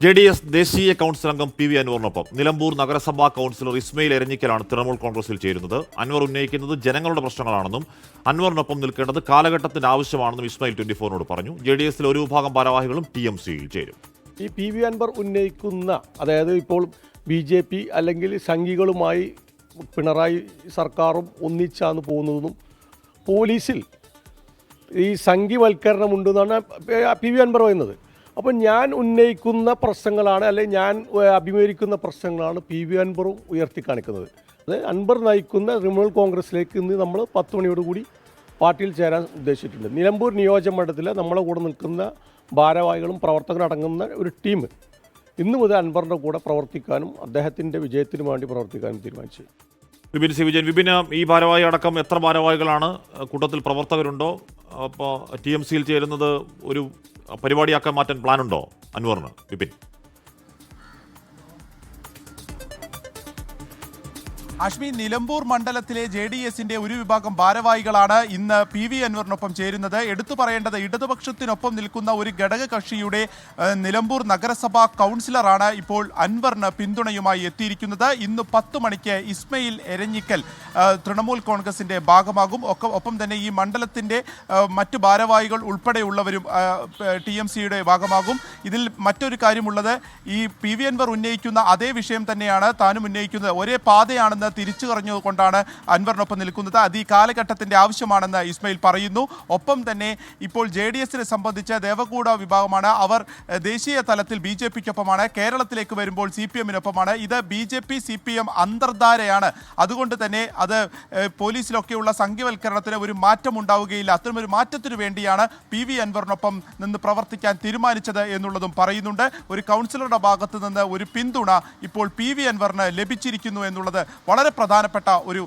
JDS ദേശീയ council അംഗം P V അൻവറിനൊപ്പം Nilambur നഗരസഭാ കൗൺസിലർ ഇസ്മയിൽ എരഞ്ഞിക്കലാണ് തൃണമൂൽ കോൺഗ്രസിൽ ചേരുന്നത്. അൻവർ ഉന്നയിക്കുന്നത് ജനങ്ങളുടെ പ്രശ്നങ്ങളാണെന്നും അൻവറിനൊപ്പം നിൽക്കേണ്ടത് കാലഘട്ടത്തിന്റെ ആവശ്യമാണെന്നും ഇസ്മയിൽ 24നോട് പറഞ്ഞു. JDSലെ ഒരു വിഭാഗം ഭാരവാഹികളും TMCയിൽ ചേരും. ഈ പി വി അൻവർ ഉന്നയിക്കുന്ന, അതായത് ഇപ്പോൾ BJP അല്ലെങ്കിൽ സംഘികളുമായി പിണറായി സർക്കാരും ഒന്നിച്ചാണ് പോകുന്നതെന്നും പോലീസിൽ ഈ സംഘിവൽക്കരണമുണ്ടെന്നാണ് പി വി അൻവർ പറയുന്നത്. അപ്പോൾ ഞാൻ ഉന്നയിക്കുന്ന പ്രശ്നങ്ങളാണ്, അല്ലെങ്കിൽ ഞാൻ അഭിമുഖീകരിക്കുന്ന പ്രശ്നങ്ങളാണ് പി വി അൻവറും ഉയർത്തിക്കാണിക്കുന്നത്. അത് അൻവർ നയിക്കുന്ന തൃണമൂൽ കോൺഗ്രസിലേക്ക് ഇന്ന് നമ്മൾ 10 മണിയോടുകൂടി പാർട്ടിയിൽ ചേരാൻ ഉദ്ദേശിച്ചിട്ടുണ്ട്. നിലമ്പൂർ നിയോജകമണ്ഡലത്തിലെ നമ്മളെ കൂടെ നിൽക്കുന്ന ഭാരവാഹികളും പ്രവർത്തകരും അടങ്ങുന്ന ഒരു ടീം ഇന്നു മുതൽ അൻവറിൻ്റെ കൂടെ പ്രവർത്തിക്കാനും അദ്ദേഹത്തിൻ്റെ വിജയത്തിനു വേണ്ടി പ്രവർത്തിക്കാനും തീരുമാനിച്ചു. വിപിൻ സി വിജയൻ, വിപിന് ഈ ഭാരവാഹി അടക്കം എത്ര ഭാരവാഹികളാണ്? കൂട്ടത്തിൽ പ്രവർത്തകരുണ്ടോ? അപ്പോൾ TMCയിൽ ചേരുന്നത് ഒരു പരിപാടിയാക്കാൻ മാറ്റാൻ പ്ലാനുണ്ടോ അൻവറിന്? വിപിൻ. അശ്മി, നിലമ്പൂർ മണ്ഡലത്തിലെ JDSന്റെ ഒരു വിഭാഗം ഭാരവാഹികളാണ് ഇന്ന് PV അൻവറിനൊപ്പം ചേരുന്നത്. എടുത്തു പറയേണ്ടത്, ഇടതുപക്ഷത്തിനൊപ്പം നിൽക്കുന്ന ഒരു ഘടക കക്ഷിയുടെ നിലമ്പൂർ നഗരസഭാ കൗൺസിലറാണ് ഇപ്പോൾ അൻവറിന് പിന്തുണയുമായി എത്തിയിരിക്കുന്നത്. ഇന്ന് 10 മണിക്ക് ഇസ്മയിൽ എരഞ്ഞിക്കൽ തൃണമൂൽ കോൺഗ്രസിന്റെ ഭാഗമാകും. ഒപ്പം തന്നെ ഈ മണ്ഡലത്തിന്റെ മറ്റു ഭാരവാഹികൾ ഉൾപ്പെടെയുള്ളവരും TMCയുടെ ഭാഗമാകും. ഇതിൽ മറ്റൊരു കാര്യമുള്ളത്, ഈ PV അൻവർ ഉന്നയിക്കുന്ന അതേ വിഷയം തന്നെയാണ് താനും ഉന്നയിക്കുന്നത്. ഒരേ പാതയാണെന്ന് തിരിച്ചു പറഞ്ഞുകൊണ്ടാണ് അൻവറിനൊപ്പം നിൽക്കുന്നത്. അത് ഈ കാലഘട്ടത്തിന്റെ ആവശ്യമാണെന്ന് ഇസ്മയിൽ പറയുന്നു. ഒപ്പം തന്നെ ഇപ്പോൾ JDSനെ സംബന്ധിച്ച് ദേവഗൂഡ വിഭാഗമാണ്. അവർ ദേശീയ തലത്തിൽ BJPക്കൊപ്പമാണ്. കേരളത്തിലേക്ക് വരുമ്പോൾ CPMനൊപ്പമാണ്. ഇത് BJP CPM അന്തർധാരയാണ്. അതുകൊണ്ട് തന്നെ അത് പോലീസിലൊക്കെയുള്ള സംഘവൽക്കരണത്തിന് ഒരു മാറ്റം ഉണ്ടാവുകയില്ല. അത്തരമൊരു മാറ്റത്തിനു വേണ്ടിയാണ് PV അൻവറിനൊപ്പം നിന്ന് പ്രവർത്തിക്കാൻ തീരുമാനിച്ചത് എന്നുള്ളതും പറയുന്നുണ്ട്. ഒരു കൗൺസിലറുടെ ഭാഗത്ത് നിന്ന് ഒരു പിന്തുണ ഇപ്പോൾ PV അൻവറിന് ലഭിച്ചിരിക്കുന്നു എന്നുള്ളത് വളരെ പ്രധാനപ്പെട്ട ഒരു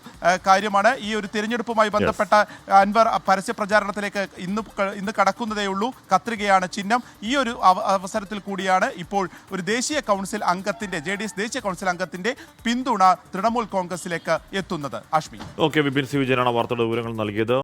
കാര്യമാണ്. ഈ ഒരു തിരഞ്ഞെടുപ്പുമായി ബന്ധപ്പെട്ട അൻവർ പരസ്യ പ്രചാരണത്തിലേക്ക് ഇന്ന് കടക്കുന്നതേ ഉള്ളൂ. കത്രികയാണ് ചിഹ്നം. ഈ ഒരു അവസരത്തിൽ കൂടിയാണ് ഇപ്പോൾ ഒരു ദേശീയ കൗൺസിൽ അംഗത്തിന്റെ, JDS ദേശീയ കൗൺസിൽ അംഗത്തിന്റെ പിന്തുണ തൃണമൂൽ കോൺഗ്രസിലേക്ക് എത്തുന്നത്. അശ്മി. ഓക്കെ, വിപിൻ സി വിജയനാണ് വാർത്തയുടെ വിവരങ്ങൾ നൽകിയത്.